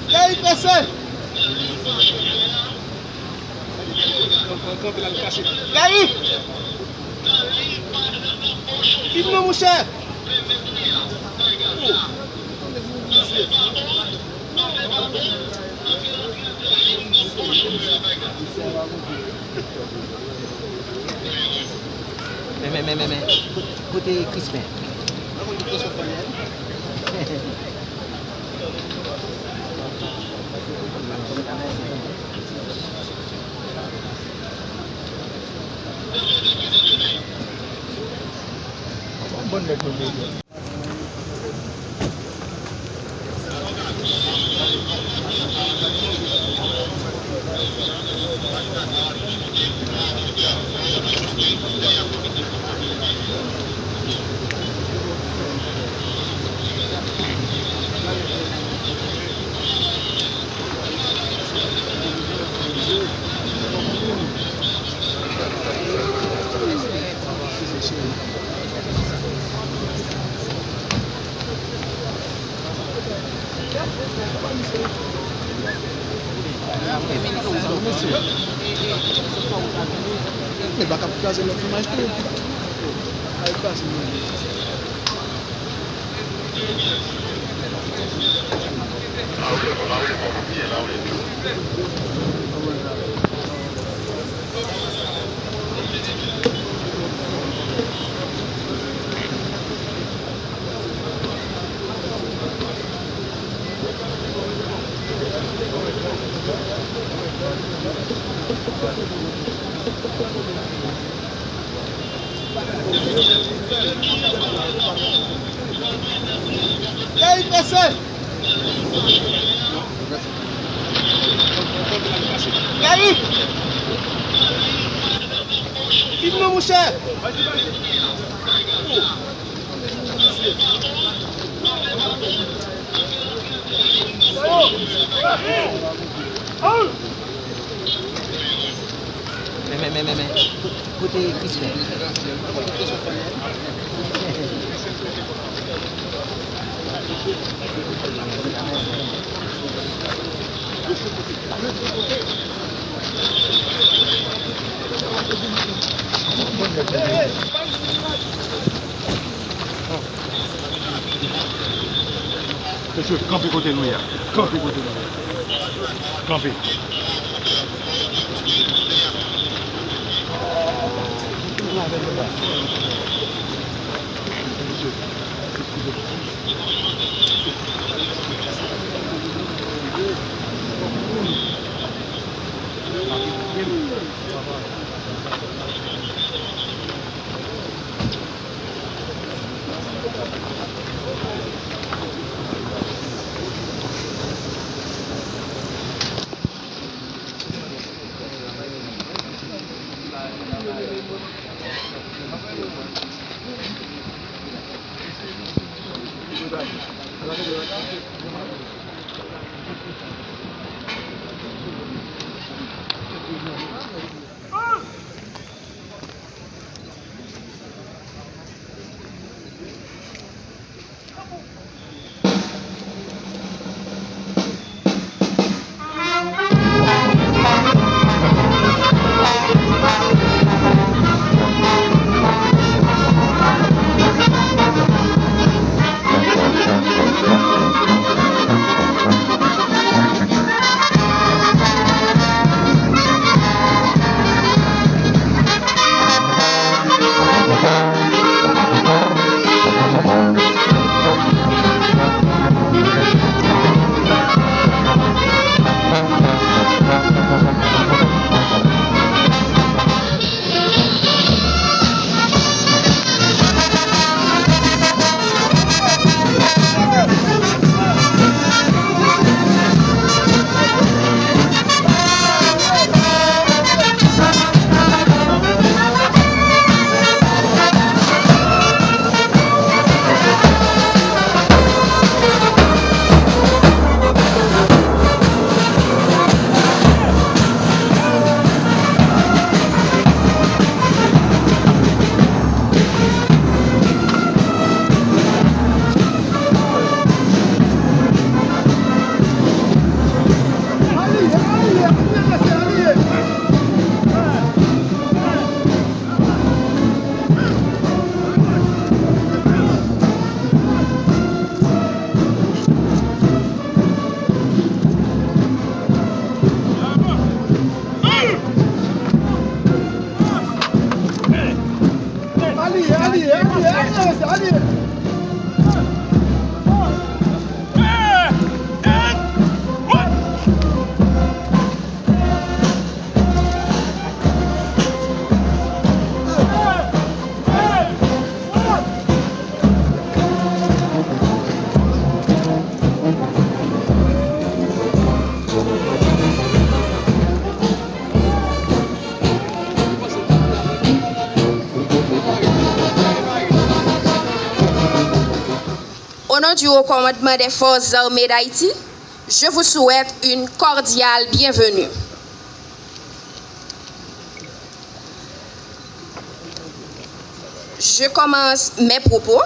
Quem PC? E aí? Que não, chefe? Mais. Côté crispin. Bonne méthode. Mais bakal caser le filmage tout. Aí passa. E aí, PC? E aí? Que não, chefe? Mais. Côté crispin. Monsieur, campez côté nous, campez côté nous. Campez. Au nom du Haut Commandement des Forces armées d'Haïti, je vous souhaite une cordiale bienvenue. Je commence mes propos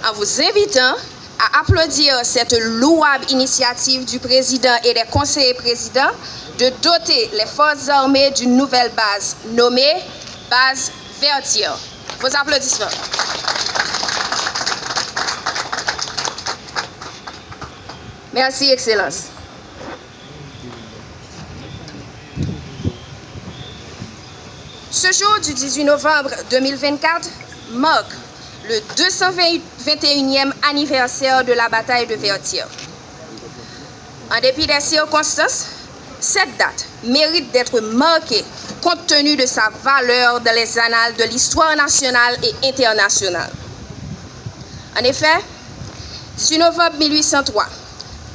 en vous invitant à applaudir cette louable initiative du président et des conseillers présidents de doter les forces armées d'une nouvelle base nommée base Vertières. Vos applaudissements. Merci, Excellence. Ce jour du 18 novembre 2024 marque le 221e anniversaire de la bataille de Vertières. En dépit des circonstances, cette date mérite d'être marquée compte tenu de sa valeur dans les annales de l'histoire nationale et internationale. En effet, 18 novembre 1803,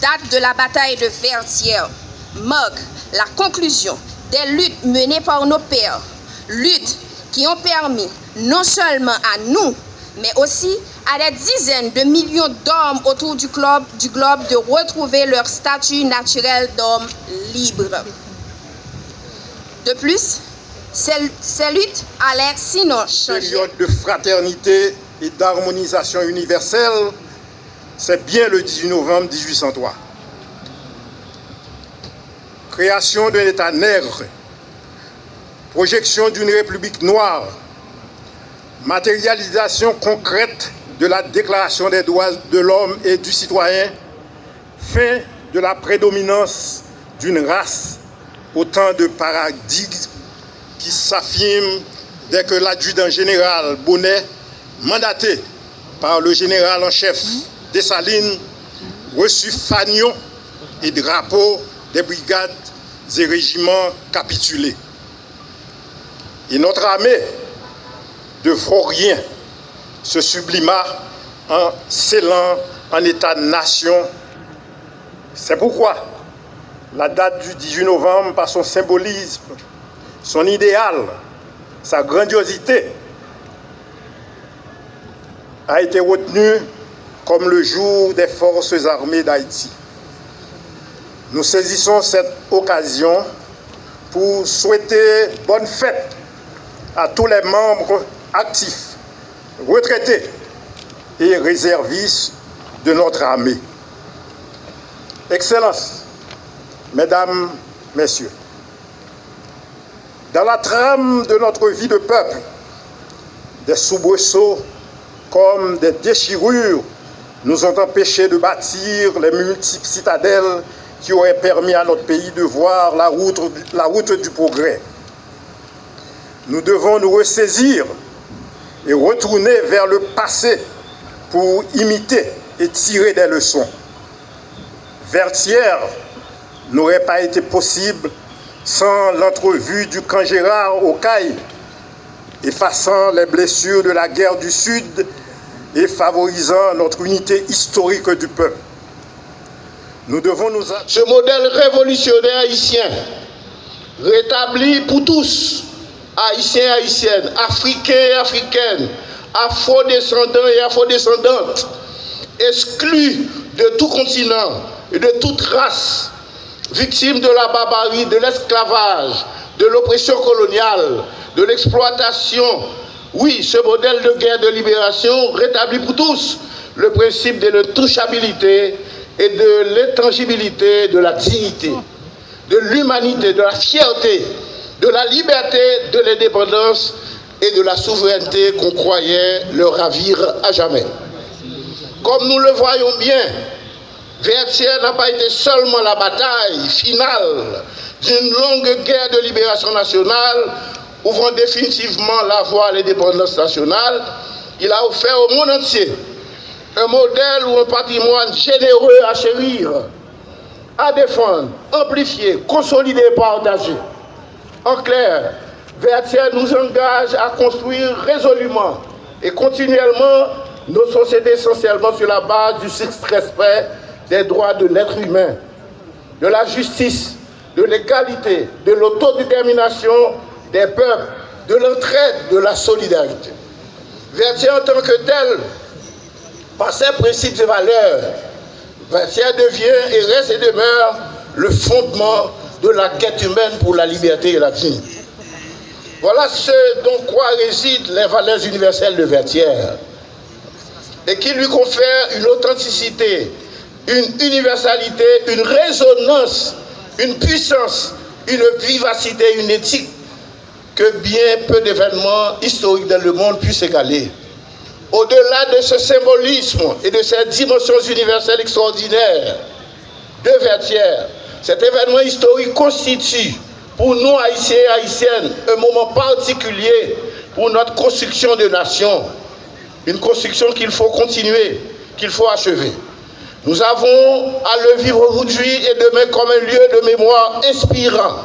date de la bataille de Vertières, marque la conclusion des luttes menées par nos pères, luttes qui ont permis non seulement à nous, mais aussi à des dizaines de millions d'hommes autour du globe de retrouver leur statut naturel d'homme libre. De plus, ces luttes allaient sinon changer. Période de fraternité et d'harmonisation universelle, c'est bien le 18 novembre 1803. Création d'un État nègre, projection d'une république noire, matérialisation concrète de la Déclaration des droits de l'homme et du citoyen, fin de la prédominance d'une race, autant de paradigmes qui s'affirment dès que l'adjudant général Bonnet, mandaté par le général en chef Dessalines, reçut fanions et drapeaux des brigades et régiments capitulés. Et notre armée de vauriens se sublima en scellant en État-nation. C'est pourquoi la date du 18 novembre, par son symbolisme, son idéal, sa grandiosité, a été retenue comme le jour des forces armées d'Haïti. Nous saisissons cette occasion pour souhaiter bonne fête à tous les membres actifs, retraités et réservistes de notre armée. Excellences, Mesdames, Messieurs, dans la trame de notre vie de peuple, des soubresauts comme des déchirures nous ont empêchés de bâtir les multiples citadelles qui auraient permis à notre pays de voir la route du progrès. Nous devons nous ressaisir et retourner vers le passé pour imiter et tirer des leçons. Vertières n'aurait pas été possible sans l'entrevue du camp Gérard au Caille, effaçant les blessures de la guerre du Sud et favorisant notre unité historique du peuple. Nous devons nous... Ce modèle révolutionnaire haïtien, rétabli pour tous, Haïtiens et Haïtiennes, Africains et Africaines, Afro-descendants et Afro-descendantes, exclus de tout continent et de toute race, victimes de la barbarie, de l'esclavage, de l'oppression coloniale, de l'exploitation. Oui, ce modèle de guerre de libération rétablit pour tous le principe de l'intouchabilité et de l'intangibilité de la dignité, de l'humanité, de la fierté, de la liberté, de l'indépendance et de la souveraineté qu'on croyait le ravir à jamais. Comme nous le voyons bien, Vertières n'a pas été seulement la bataille finale d'une longue guerre de libération nationale, ouvrant définitivement la voie à l'indépendance nationale, il a offert au monde entier un modèle ou un patrimoine généreux à chérir, à défendre, amplifier, consolider et partager. En clair, Vertières nous engage à construire résolument et continuellement nos sociétés essentiellement sur la base du strict respect des droits de l'être humain, de la justice, de l'égalité, de l'autodétermination des peuples, de l'entraide, de la solidarité. Vertières en tant que tel, par ses principes et valeurs, Vertières devient et reste et demeure le fondement de la quête humaine pour la liberté et la dignité. Voilà ce dont quoi résident les valeurs universelles de Vertières et qui lui confèrent une authenticité, une universalité, une résonance, une puissance, une vivacité, une éthique que bien peu d'événements historiques dans le monde puissent égaler. Au-delà de ce symbolisme et de cette dimension universelle extraordinaire de Vertières, cet événement historique constitue pour nous, Haïtiens et Haïtiennes, un moment particulier pour notre construction de nation. Une construction qu'il faut continuer, qu'il faut achever. Nous avons à le vivre aujourd'hui et demain comme un lieu de mémoire inspirant,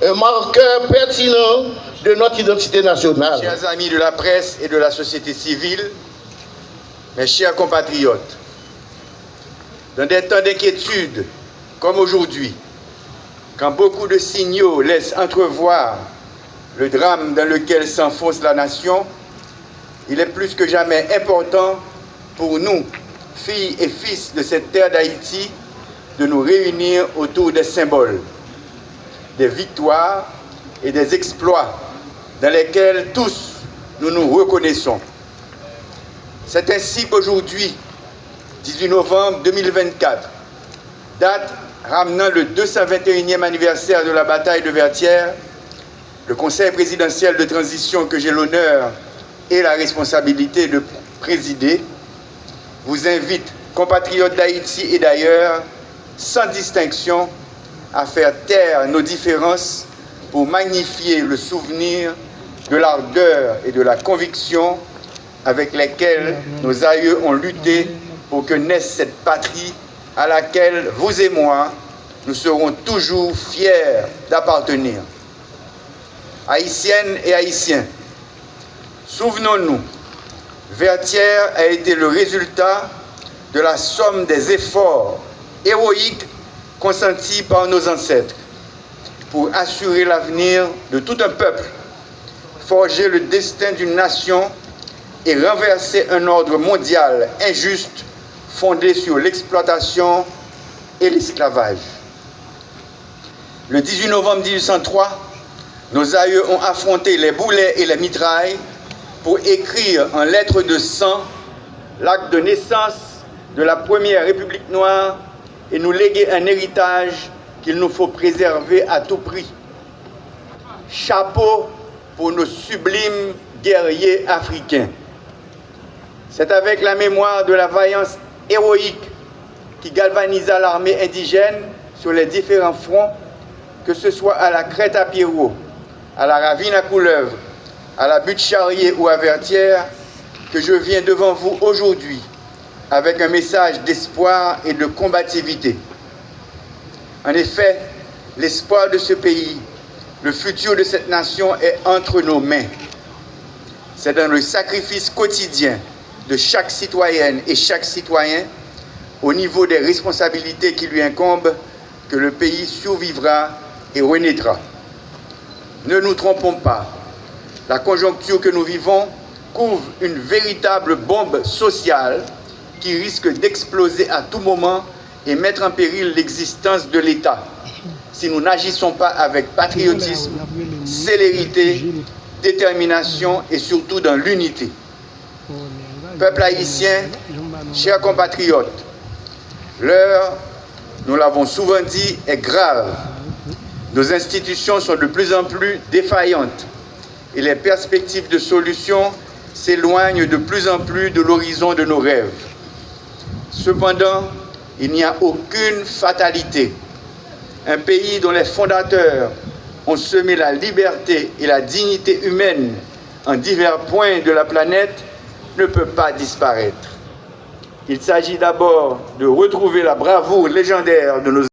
un marqueur pertinent de notre identité nationale. Chers amis de la presse et de la société civile, mes chers compatriotes, dans des temps d'inquiétude comme aujourd'hui, quand beaucoup de signaux laissent entrevoir le drame dans lequel s'enfonce la nation, il est plus que jamais important pour nous, filles et fils de cette terre d'Haïti, de nous réunir autour des symboles, des victoires et des exploits dans lesquels tous nous nous reconnaissons. C'est ainsi qu'aujourd'hui, 18 novembre 2024, date ramenant le 221e anniversaire de la bataille de Vertières, le Conseil présidentiel de transition que j'ai l'honneur et la responsabilité de présider, vous invite, compatriotes d'Haïti et d'ailleurs, sans distinction, à faire taire nos différences pour magnifier le souvenir de l'ardeur et de la conviction avec lesquelles nos aïeux ont lutté pour que naisse cette patrie à laquelle vous et moi, nous serons toujours fiers d'appartenir. Haïtiennes et Haïtiens, souvenons-nous, Vertières a été le résultat de la somme des efforts héroïques consentis par nos ancêtres pour assurer l'avenir de tout un peuple, forger le destin d'une nation et renverser un ordre mondial injuste fondé sur l'exploitation et l'esclavage. Le 18 novembre 1803, nos aïeux ont affronté les boulets et les mitrailles pour écrire en lettres de sang l'acte de naissance de la première République noire et nous léguer un héritage qu'il nous faut préserver à tout prix. Chapeau pour nos sublimes guerriers africains. C'est avec la mémoire de la vaillance héroïque qui galvanisa l'armée indigène sur les différents fronts, que ce soit à la Crête à Pierrot, à la Ravine à Couleuvre, à la Butte Charrier ou à Vertières, que je viens devant vous aujourd'hui avec un message d'espoir et de combativité. En effet, l'espoir de ce pays, le futur de cette nation est entre nos mains. C'est dans le sacrifice quotidien de chaque citoyenne et chaque citoyen, au niveau des responsabilités qui lui incombent, que le pays survivra et renaîtra. Ne nous trompons pas, la conjoncture que nous vivons couvre une véritable bombe sociale qui risque d'exploser à tout moment et mettre en péril l'existence de l'État si nous n'agissons pas avec patriotisme, célérité, détermination et surtout dans l'unité. Peuple haïtien, chers compatriotes, l'heure, nous l'avons souvent dit, est grave. Nos institutions sont de plus en plus défaillantes et les perspectives de solution s'éloignent de plus en plus de l'horizon de nos rêves. Cependant, il n'y a aucune fatalité. Un pays dont les fondateurs ont semé la liberté et la dignité humaine en divers points de la planète ne peut pas disparaître. Il s'agit d'abord de retrouver la bravoure légendaire de nos